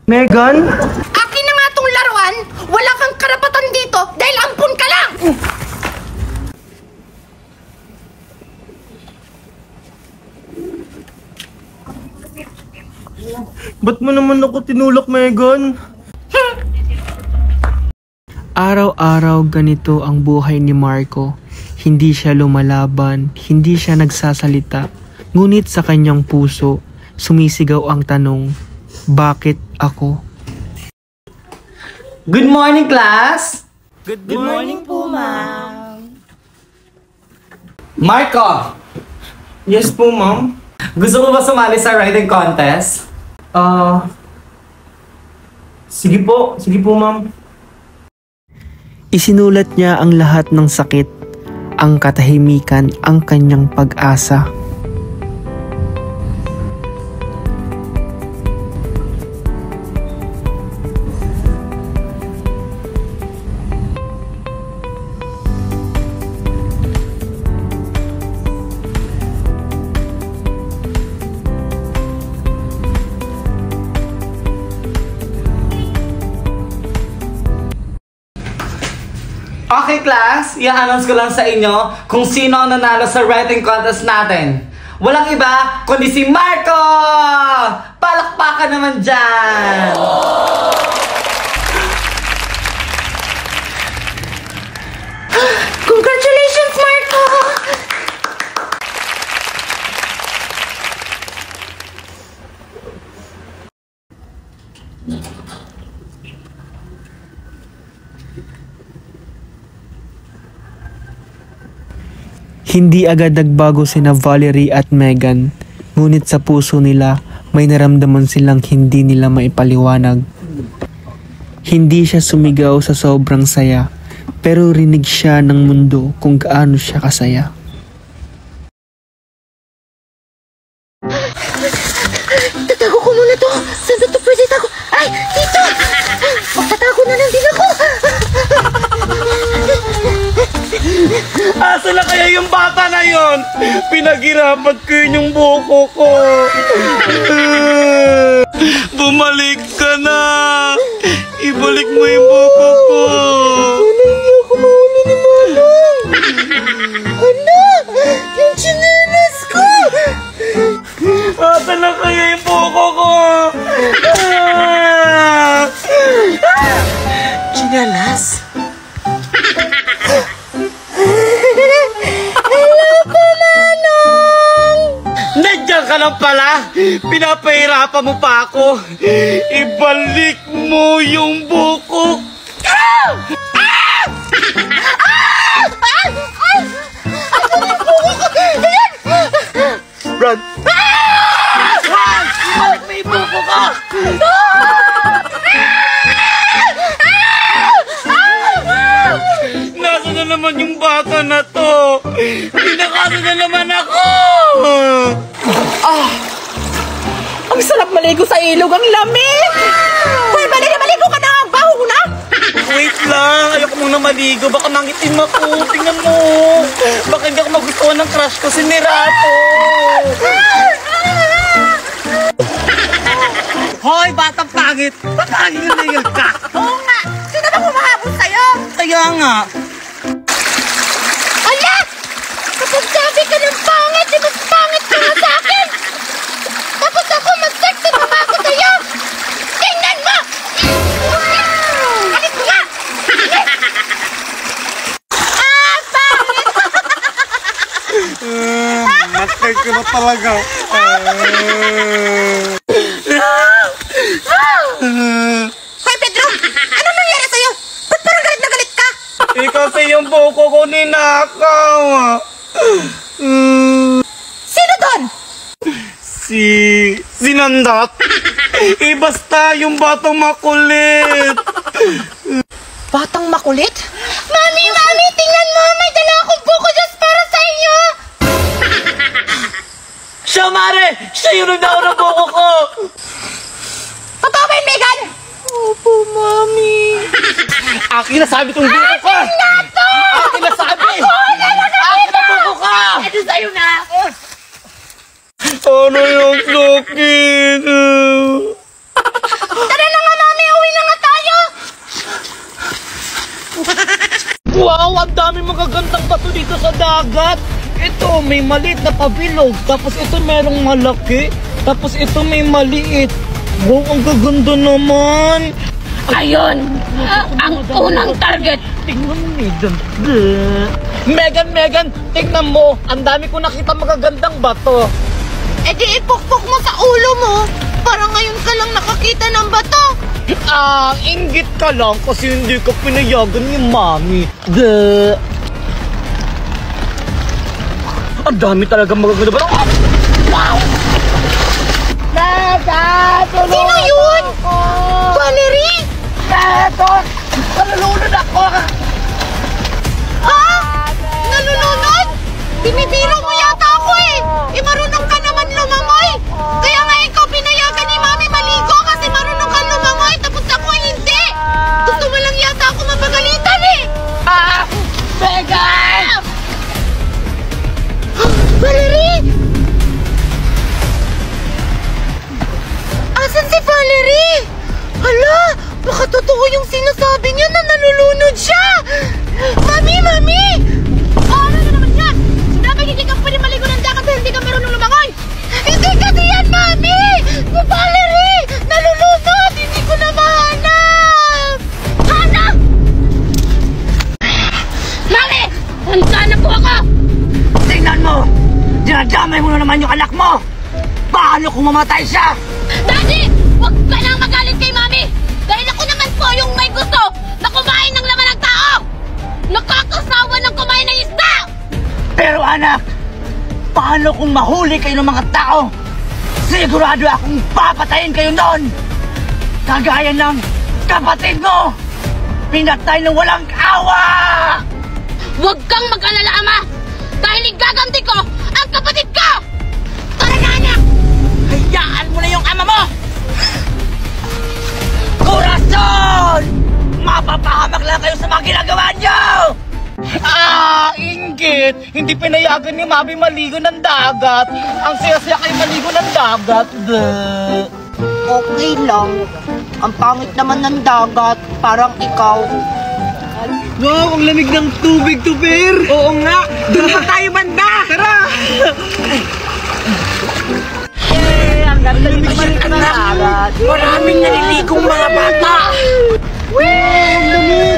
Megan? Akin na nga tong laruan! Wala kang karapatan dito dahil ampun ka lang! Ba't mo naman ako tinulak, Megan? Araw-araw ganito ang buhay ni Marco. Hindi siya lumalaban, hindi siya nagsasalita. Ngunit sa kanyang puso, sumisigaw ang tanong, bakit ako? Good morning, class! Good morning po, ma'am. Marco! Yes po, ma'am. Gusto mo ba sumali sa writing contest? Sige po, ma'am. Isinulat niya ang lahat ng sakit, ang katahimikan, ang kanyang pag-asa. Okay, class, i-announce ko lang sa inyo kung sino ang nanalo sa writing contest natin. Walang iba, kundi si Marco! Palakpakan naman dyan! Congratulations, Marco! Hindi agad nagbago sina Valerie at Megan, ngunit sa puso nila may naramdaman silang hindi nila maipaliwanag. Hindi siya sumigaw sa sobrang saya, pero rinig siya ng mundo kung gaano siya kasaya. Tatago ko muna to! Saan ba to pwede tago? Ay! Dito! Magtatago na lang din ako! Asa na kaya yung bata na yon? Pinaghirapan ko yun yung buko ko. Bumalik ka na. Ibalik mo yung buko ko. Hindi ako mahuli ni Manong! Hala! Yung chinelas ko! Asa na kaya yung buko ko? Chinelas? Nandiyan ka lang pala! Pinapahirapan mo pa ako! Ibalik mo yung buko! Run! Run! Ibalik mo yung buko ko! Nasa na naman yung bata na to? Pinakasa na naman ako! Ang sarap maligo sa ilog, ang lamig! Hoy, maligo ka na! Ang baho na! Wait lang, ayoko muna maligo. Baka mangitim ako. Tingnan mo. Baka hindi ako magustuhan ng crush ko, si Mirato. Hoy, batang pangit. Patangin na nail ka. Oo nga! Sino bang humahabol sa'yo? Kaya nga. Ala! Kapag sabi ka ng pangit, di mas pangit ka nga sa akin! Tapos ako, mas sexy pa ba ako sa'yo? Tingnan mo! Alis mo nga! Pangit! Matay ko na talaga. Hoy, Pedro! Ano nangyari sa'yo? Ba't parang galit na galit ka? Kasi yung buko ko ninakaw. Sino doon? Si Nandat. Basta yung batang makulit. Batang makulit? Mami! Tingnan mo! May dala akong buko just para sa inyo! Siya, Mare! Siya yung nagdaw ng buko ko! Totoo ba yun, Megan? Opo, Mami. Akin na sabi tong buko ka! Akin na to! Akin na sabi! Akin na buko ka! Ito sa'yo na! Ano yung sakit? Tara na Wow, ang dami magagandang bato dito sa dagat. Ito, may maliit na pabilog. Tapos ito merong malaki. Tapos ito may maliit. Wow, ang gaganda naman. Ayun, ang unang target. Tingnan mo, Megan. Megan, tingnan mo. Ang dami ko nakita magagandang bato. E di ipukpok mo sa ulo mo. Parang ngayon ka lang nakakita ng bato. Inggit ka lang kasi hindi ka pinayagan ni Mami. Ang dami talaga magaganda bato. Wow! Megan! Sino yun? Valerie? Megan! Nalulunod ako! Ha? Nalulunod? Binibiro mo yata ako eh! Marunong ka naman lumangoy! Kaya nga ikaw pinayagan ni Mami maligo kasi marunong ka lumangoy tapos ako hindi! Gusto mo lang yata ako mapagalitan eh! Megan! Valerie! Asan si Valerie? Hala! Baka totoo yung sinasabi niya na nalulunod siya! Mami! Mami! Ano na naman yan? Dapat hindi ka pwede maligo ng dagat dahil hindi ka marunong lumangoy! Hindi kasi yan, Mami! Si Valerie! Nalulunod! Hindi ko na mahanap! Hanap! Mami! Handa na po ako! Tingnan mo! Dinadamay mo na naman yung anak mo! Paano kung mamatay siya? Daddy! Huwag ka nang magalit kay Mami! Dahil ako naman po yung may gusto na kumain ng laman ng tao! Nakakasawa ng kumain ng isda! Pero anak, paano kung mahuli kayo ng mga tao? Sigurado akong papatayin kayo noon! Kagaya ng kapatid mo! Pinatay ng walang awa! Huwag kang mag-alala, Ama! Dahil igaganti ko ang kapatid ko! Tara na, anak! Hayaan mo na yung ama mo! Corazon! Mapapahamak lang kayo sa mga ginagawa niyo! Inggit! Hindi pinayagan ni Mami maligo ng dagat. Ang saya-saya kayo maligo ng dagat. Okay lang. Ang pangit naman ng dagat. Parang ikaw. Wow, ang lamig ng tubig, Tuber! Oo nga! Doon pa tayo banda! Tara! Ang ganda dito maligo ng dagat. Maraming naliligong mga bata.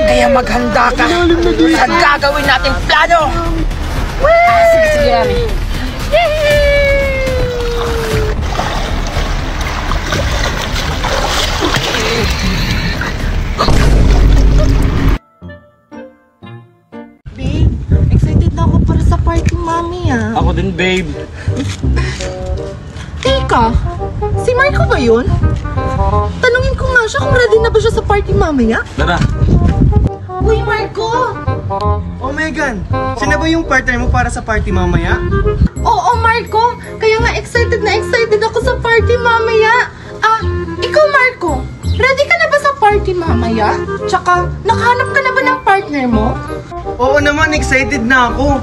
Kaya maghanda ka sa gagawin nating plano. Sige, Mami. Babe, excited na ako para sa party, Mami, ah. Ako din, babe. Teka, si Marco ba yun? Tanungin ko nga siya kung ready na ba siya sa party mamaya. Tara. Uy, Marco! Oh, Megan! Sino ba yung partner mo para sa party mamaya? Oo, Marco! Kaya nga excited na excited ako sa party mamaya. Ikaw, Marco, ready ka na ba sa party mamaya? Tsaka, nakahanap ka na ba ng partner mo? Oo naman, excited na ako.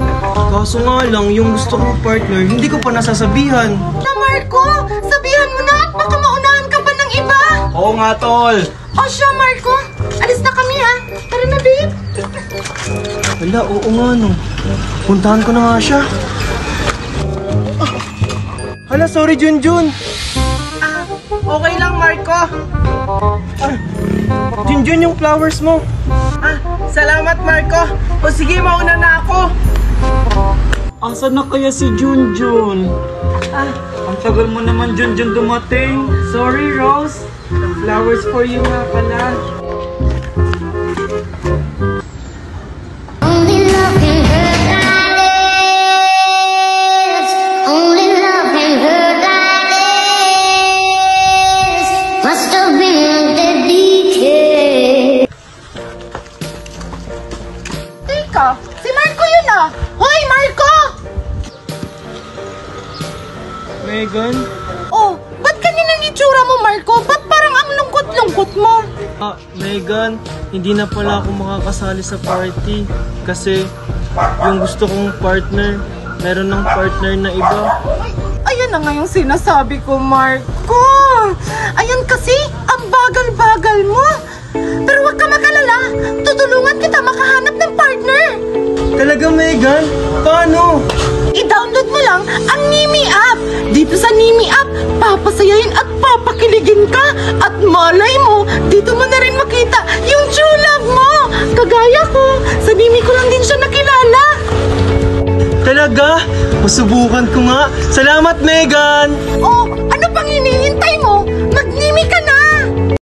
Kaso nga lang, yung gusto kong partner, hindi ko pa nasasabihan. Na, Marco! Sabihan mo na at baka maunahan ka pa ng iba! Oo nga, tol. O siya, Marco! Alis na kami, ha? Tara na, babe! Wala, oo nga no. Puntahan ko na nga siya. Hala, sorry Junjun. Okay lang, Marco. Junjun, yung flowers mo. Salamat, Marco. O sige, mauna na ako. Asan na kaya si Junjun? Ang tagal mo naman, Junjun, dumating. Sorry, Rose. Flowers for you nga pala. Only love can hurt like this. Only love can hurt like this. Must have been dedicated. Teka, si Marco yun, ah! Hoy, Marco! Megan? Oh, ba't ganyan ang itsura mo, Marco? Ba't parang ang lungkot-lungkot mo? Megan, hindi na pala ako makakasali sa party. Kasi yung gusto kong partner, meron ng partner na iba. Ayan na nga yung sinasabi ko, Marco. Ayan kasi, ang bagal-bagal mo. Pero huwag ka mag-alala. Tutulungan kita makahanap ng partner. Talaga, Megan? Paano? I-download mo lang ang Nimi app. Dito sa Nimi app, papasayahin at papakiligin ka. At malay mo, dito mo na rin makita yung true love mo. Kagaya ko, sa Nimi ko lang din siya nakilala. Talaga? Masubukan ko nga. Salamat, Megan! Oh,